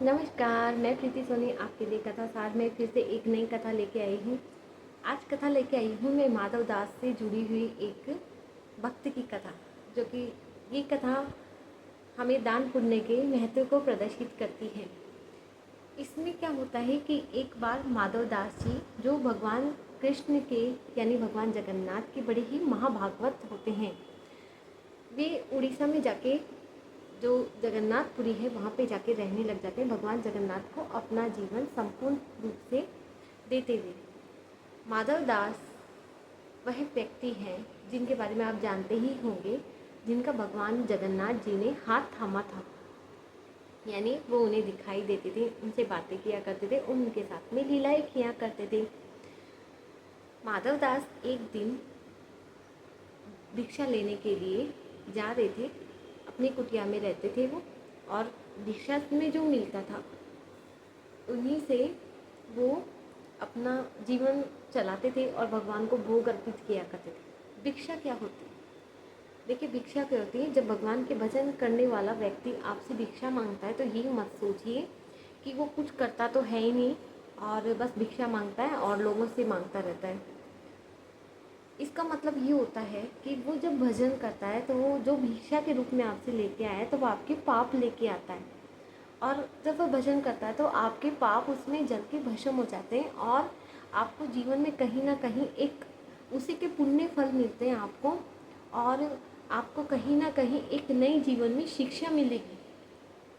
नमस्कार, मैं प्रीति सोनी आपके लिए कथा सार में फिर से एक नई कथा लेके आई हूँ। आज कथा लेके आई हूँ मैं माधव दास से जुड़ी हुई एक भक्त की कथा, जो कि ये कथा हमें दान पुण्य के महत्व को प्रदर्शित करती है। इसमें क्या होता है कि एक बार माधव दास जी, जो भगवान कृष्ण के यानी भगवान जगन्नाथ के बड़े ही महाभागवत होते हैं, वे उड़ीसा में जाके जो जगन्नाथपुरी है वहाँ पे जाके रहने लग जाते हैं, भगवान जगन्नाथ को अपना जीवन संपूर्ण रूप से देते हुए। माधव दास वह व्यक्ति हैं जिनके बारे में आप जानते ही होंगे, जिनका भगवान जगन्नाथ जी ने हाथ थामा था, यानी वो उन्हें दिखाई देते थे, उनसे बातें किया करते थे, उनके साथ में लीलाएं किया करते थे। माधव दास एक दिन भिक्षा लेने के लिए जा रहे थे, अपनी कुटिया में रहते थे वो, और भिक्षा में जो मिलता था उन्हीं से वो अपना जीवन चलाते थे और भगवान को भोग अर्पित किया करते थे। भिक्षा क्या होती है? देखिए, भिक्षा क्या होती है, जब भगवान के भजन करने वाला व्यक्ति आपसे भिक्षा मांगता है तो ये मत सोचिए कि वो कुछ करता तो है ही नहीं और बस भिक्षा मांगता है और लोगों से मांगता रहता है। इसका मतलब ये होता है कि वो जब भजन करता है तो वो जो भिक्षा के रूप में आपसे लेके आया है तो वो आपके पाप लेके आता है, और जब वह भजन करता है तो आपके पाप उसमें जल के भस्म हो जाते हैं और आपको जीवन में कहीं ना कहीं एक उसी के पुण्य फल मिलते हैं आपको, और आपको कहीं ना कहीं एक नई जीवन में शिक्षा मिलेगी।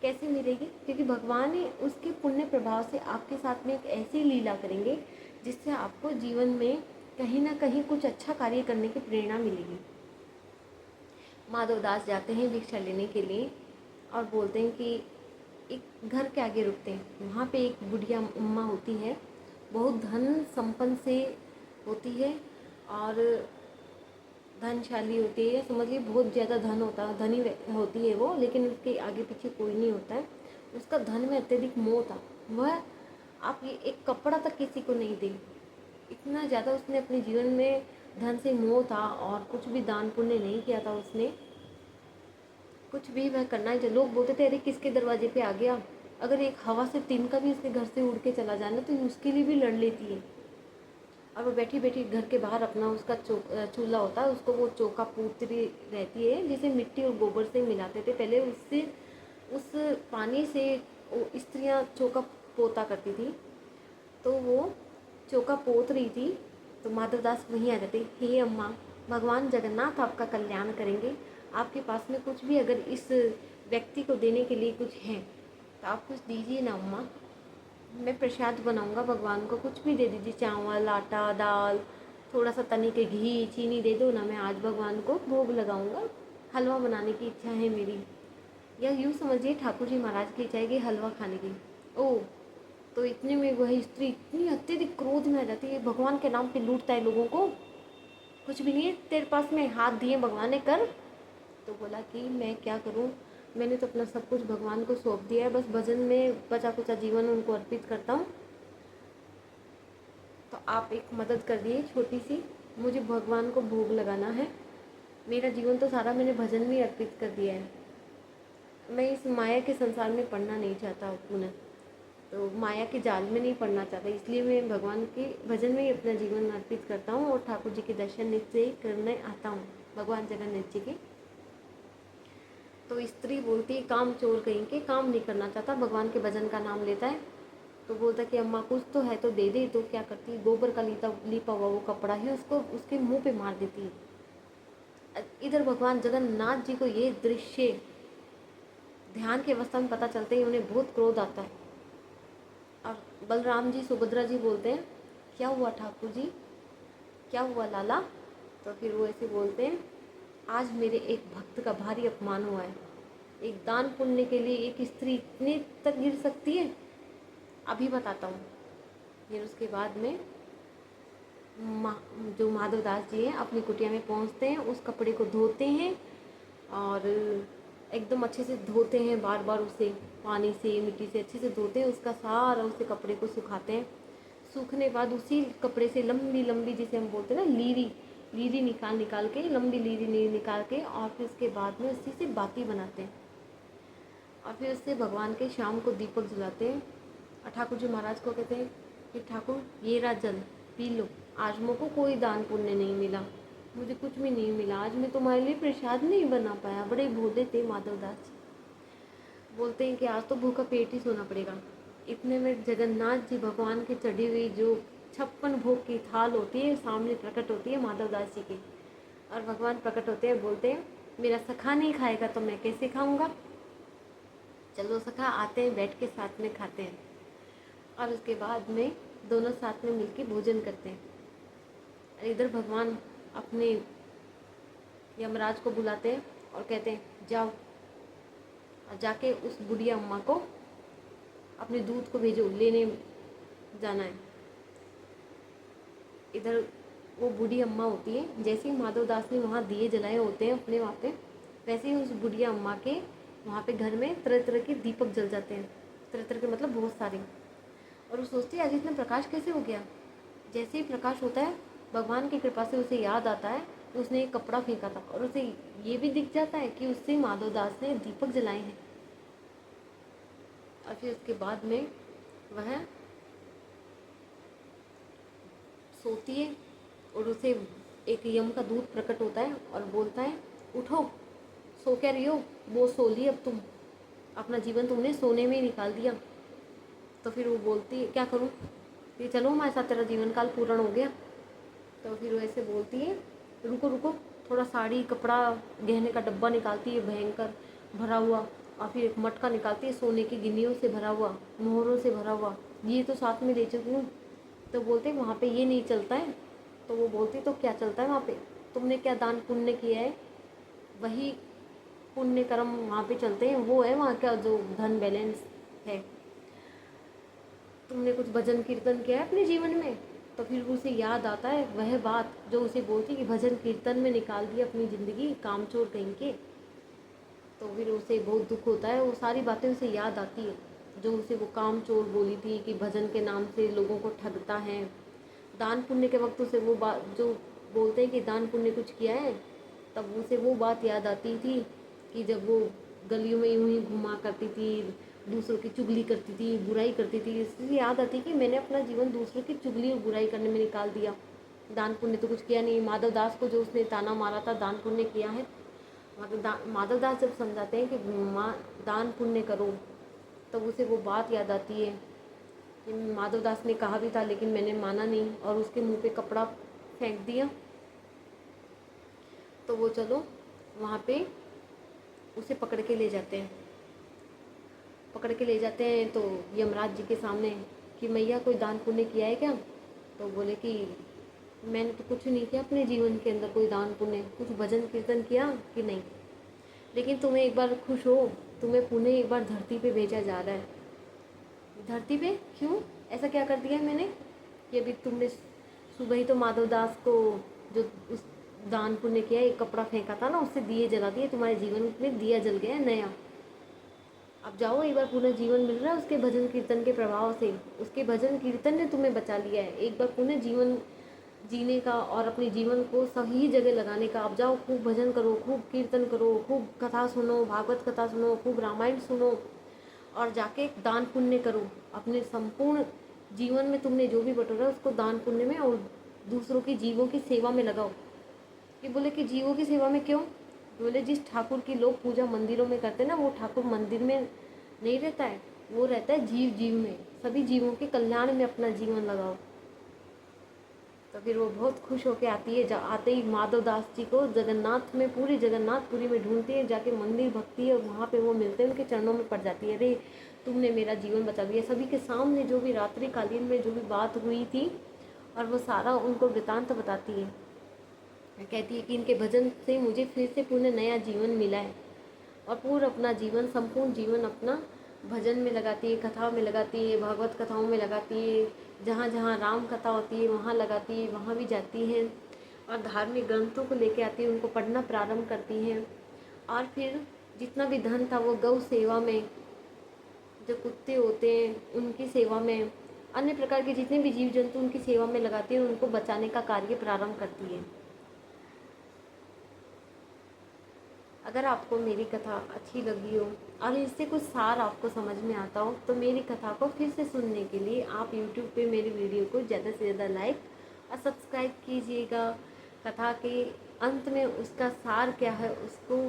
कैसे मिलेगी? क्योंकि भगवान ने उसके पुण्य प्रभाव से आपके साथ में एक ऐसी लीला करेंगे जिससे आपको जीवन में कहीं ना कहीं कुछ अच्छा कार्य करने की प्रेरणा मिलेगी। माधव दास जाते हैं भिक्षा लेने के लिए और बोलते हैं कि एक घर के आगे रुकते हैं। वहाँ पे एक बुढ़िया अम्मा होती है, बहुत धन संपन्न से होती है और धनशाली होती है, समझिए बहुत ज़्यादा धन होता है, धनी होती है वो, लेकिन उसके आगे पीछे कोई नहीं होता है। उसका धन में अत्यधिक मोह था, वह आप ये एक कपड़ा तक किसी को नहीं दे, इतना ज़्यादा उसने अपने जीवन में धन से मोह था और कुछ भी दान पुण्य नहीं किया था उसने। कुछ भी वह करना है, लोग बोलते थे अरे किसके दरवाजे पे आ गया, अगर एक हवा से तिनका भी उसके घर से उड़ के चला जाना तो उसके लिए भी लड़ लेती है। और वो बैठी बैठी घर के बाहर अपना उसका चूल्हा होता है, उसको वो चौका पूतती रहती है, जिसे मिट्टी और गोबर से मिलाते थे पहले, उससे उस पानी से स्त्रियाँ चौका पोता करती थी। तो वो चौका पोत रही थी तो माधवदास वहीं आ जाते, हे अम्मा, भगवान जगन्नाथ आपका कल्याण करेंगे, आपके पास में कुछ भी अगर इस व्यक्ति को देने के लिए कुछ है तो आप कुछ दीजिए ना अम्मा, मैं प्रसाद बनाऊंगा भगवान को, कुछ भी दे दीजिए, चावल आटा दाल, थोड़ा सा तनिक घी चीनी दे दो ना, मैं आज भगवान को भोग लगाऊंगा, हलवा बनाने की इच्छा है मेरी। या यूँ समझिए ठाकुर जी महाराज की इच्छा है कि हलवा खाने की। ओह, तो इतने में वह स्त्री इतनी अत्यधिक क्रोध में आ जाती है, भगवान के नाम पे लूटता है लोगों को, कुछ भी नहीं है तेरे पास में, हाथ दिए भगवान ने कर। तो बोला कि मैं क्या करूं, मैंने तो अपना सब कुछ भगवान को सौंप दिया है, बस भजन में बचा कुचा जीवन उनको अर्पित करता हूँ, तो आप एक मदद कर दिए छोटी सी, मुझे भगवान को भोग लगाना है, मेरा जीवन तो सारा मैंने भजन में अर्पित कर दिया है, मैं इस माया के संसार में पढ़ना नहीं चाहता पुनः, तो माया के जाल में नहीं पढ़ना चाहता, इसलिए मैं भगवान के भजन में ही अपना जीवन अर्पित करता हूँ और ठाकुर जी के दर्शन नित्य करने आता हूँ, भगवान जगन्नाथ जी के। तो स्त्री बोलती है काम चोर कहीं के, काम नहीं करना चाहता, भगवान के भजन का नाम लेता है। तो बोलता कि अम्मा कुछ तो है तो दे दे, तो क्या करती है, गोबर का लिपा हुआ वो कपड़ा है उसको उसके मुंह पे मार देती है। इधर भगवान जगन्नाथ जी को ये दृश्य ध्यान की अवस्था में पता चलते ही उन्हें बहुत क्रोध आता है, और बलराम जी सुभद्रा जी बोलते हैं क्या हुआ ठाकुर जी, क्या हुआ लाला? तो फिर वो ऐसे बोलते हैं आज मेरे एक भक्त का भारी अपमान हुआ है, एक दान पुण्य के लिए एक स्त्री इतने तक गिर सकती है, अभी बताता हूँ। फिर उसके बाद में जो माधव दास जी हैं अपनी कुटिया में पहुँचते हैं, उस कपड़े को धोते हैं और एकदम अच्छे से धोते हैं, बार बार उसे पानी से मिट्टी से अच्छे से धोते हैं, उसका सारा उसे कपड़े को सुखाते हैं। सूखने बाद उसी कपड़े से लंबी लंबी, जिसे हम बोलते हैं ना लीरी, लीरी निकाल के, लंबी लीरी निकाल के, और फिर उसके बाद में उसी से बाती बनाते हैं। और फिर उससे भगवान के शाम को दीपक जलाते हैं और ठाकुर जी महाराज को कहते हैं कि ठाकुर ये रहा जल, पी लो। आज मुझको कोई दान पुण्य नहीं मिला, मुझे कुछ भी नहीं मिला, आज मैं तुम्हारे लिए प्रसाद नहीं बना पाया। बड़े भोले थे माधवदास जी। बोलते हैं कि आज तो भूखा पेट ही सोना पड़ेगा। इतने में जगन्नाथ जी भगवान की चढ़ी हुई जो 56 भोग की थाल होती है सामने प्रकट होती है माधवदास जी की, और भगवान प्रकट होते हैं, बोलते हैं मेरा सखा नहीं खाएगा तो मैं कैसे खाऊंगा, चलो सखा आते हैं, बैठ के साथ में खाते हैं। और उसके बाद में दोनों साथ में मिलके भोजन करते हैं। और इधर भगवान अपने यमराज को बुलाते हैं और कहते हैं जाओ, और जाके उस बुढ़िया अम्मा को अपने दूध को भेजो, लेने जाना है। इधर वो बूढ़ी अम्मा होती है, जैसे ही माधवदास ने वहाँ दिए जलाए होते हैं अपने वहाँ पे, वैसे ही उस बुढ़िया अम्मा के वहाँ पे घर में तरह तरह के दीपक जल जाते हैं। तरह तरह के मतलब बहुत सारे। और वो सोचती है आज इतना प्रकाश कैसे हो गया। जैसे ही प्रकाश होता है, भगवान की कृपा से उसे याद आता है कि उसने एक कपड़ा फेंका था, और उसे ये भी दिख जाता है कि उससे माधवदास ने दीपक जलाए हैं। और फिर उसके बाद में वह सोती है और उसे एक यम का दूत प्रकट होता है और बोलता है उठो, सो क्या रही हो, वो सो ली, अब तुम अपना जीवन तुमने सोने में ही निकाल दिया। तो फिर वो बोलती है क्या करूँ, कि चलो हमारे साथ, तेरा जीवन काल पूर्ण हो गया। तो फिर वो ऐसे बोलती है रुको रुको, थोड़ा साड़ी कपड़ा गहने का डब्बा निकालती है भयंकर भरा हुआ, और फिर एक मटका निकालती है सोने की गिन्नियों से भरा हुआ, मोहरों से भरा हुआ, ये तो साथ में ले चुकी हूँ। तो बोलते वहाँ पे ये नहीं चलता है। तो वो बोलती तो क्या चलता है वहाँ पे, तुमने क्या दान पुण्य किया है, वही पुण्य कर्म वहाँ पे चलते हैं, वो है वहाँ का जो धन बैलेंस है। तुमने कुछ भजन कीर्तन किया है अपने जीवन में। तो फिर उसे याद आता है वह बात जो उसे बोलती कि भजन कीर्तन में निकाल दी अपनी ज़िंदगी, कामचोर कहीं के। तो फिर उसे बहुत दुख होता है, वो सारी बातें उसे याद आती है जो उसे वो कामचोर बोली थी कि भजन के नाम से लोगों को ठगता है। दान पुण्य के वक्त उसे वो बात जो बोलते हैं कि दान पुण्य कुछ किया है, तब उसे वो बात याद आती थी कि जब वो गलियों में यूं ही घुमा करती थी, दूसरों की चुगली करती थी, बुराई करती थी। इसलिए याद आती कि मैंने अपना जीवन दूसरों की चुगली और बुराई करने में निकाल दिया, दान पुण्य तो कुछ किया नहीं। माधव दास को जो उसने ताना मारा था दान पुण्य किया है, मतलब माधव दास जब समझाते हैं कि माँ दान पुण्य करो, तब उसे वो बात याद आती है कि माधवदास ने कहा भी था लेकिन मैंने माना नहीं और उसके मुंह पे कपड़ा फेंक दिया। तो वो चलो वहाँ पे उसे पकड़ के ले जाते हैं। पकड़ के ले जाते हैं तो यमराज जी के सामने कि मैया कोई दान पुण्य किया है क्या। तो बोले कि मैंने तो कुछ नहीं किया अपने जीवन के अंदर, कोई दान पुण्य, कुछ भजन कीर्तन किया कि नहीं, लेकिन तुम्हें एक बार खुश हो, तुम्हें पुण्य एक बार धरती पे भेजा जा रहा है। धरती पे क्यों, ऐसा क्या कर दिया है मैंने कि अभी तुमने सुबह ही तो माधवदास को जो उस दान पुण्य किया, एक कपड़ा फेंका था ना, उससे दिए जला दिए, तुम्हारे जीवन में दिया जल गया है नया। अब जाओ, एक बार पुनः जीवन मिल रहा है उसके भजन कीर्तन के प्रभाव से, उसके भजन कीर्तन ने तुम्हें बचा लिया है। एक बार पुनः जीवन जीने का और अपने जीवन को सही जगह लगाने का। अब जाओ, खूब भजन करो, खूब कीर्तन करो, खूब कथा सुनो, भागवत कथा सुनो, खूब रामायण सुनो, और जाके दान पुण्य करो। अपने संपूर्ण जीवन में तुमने जो भी बटोरा उसको दान पुण्य में और दूसरों की जीवों की सेवा में लगाओ। ये बोले कि जीवों की सेवा में क्यों, बोले जिस ठाकुर की लोग पूजा मंदिरों में करते हैं ना, वो ठाकुर मंदिर में नहीं रहता है, वो रहता है जीव जीव में। सभी जीवों के कल्याण में अपना जीवन लगाओ। तो फिर वो बहुत खुश होकर आती है। आते ही माधव दास जी को जगन्नाथ में, पूरी जगन्नाथपुरी में ढूंढती है, जाके मंदिर भक्ति है और वहाँ पे वो मिलते हैं, उनके चरणों में पड़ जाती है, अरे तुमने मेरा जीवन बचा दिया। सभी के सामने जो भी रात्रि कालीन में जो भी बात हुई थी, और वो सारा उनको वृतांत बताती है। कहती है कि इनके भजन से मुझे फिर से पुनः नया जीवन मिला है, और पूरा अपना जीवन, संपूर्ण जीवन अपना भजन में लगाती है, कथा में लगाती है, भागवत कथाओं में लगाती है, जहाँ जहाँ राम कथा होती है वहाँ लगाती है, वहाँ भी जाती हैं, और धार्मिक ग्रंथों को लेके आती है, उनको पढ़ना प्रारंभ करती हैं। और फिर जितना भी धन था वो गौ सेवा में, जो कुत्ते होते हैं उनकी सेवा में, अन्य प्रकार के जितने भी जीव जंतु उनकी सेवा में लगाती है, उनको बचाने का कार्य प्रारंभ करती है। अगर आपको मेरी कथा अच्छी लगी हो और इससे कुछ सार आपको समझ में आता हो तो मेरी कथा को फिर से सुनने के लिए आप यूट्यूब पे मेरी वीडियो को ज़्यादा से ज़्यादा लाइक और सब्सक्राइब कीजिएगा। कथा के अंत में उसका सार क्या है उसको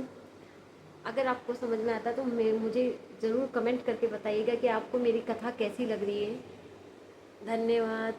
अगर आपको समझ में आता है तो मुझे ज़रूर कमेंट करके बताइएगा कि आपको मेरी कथा कैसी लग रही है। धन्यवाद।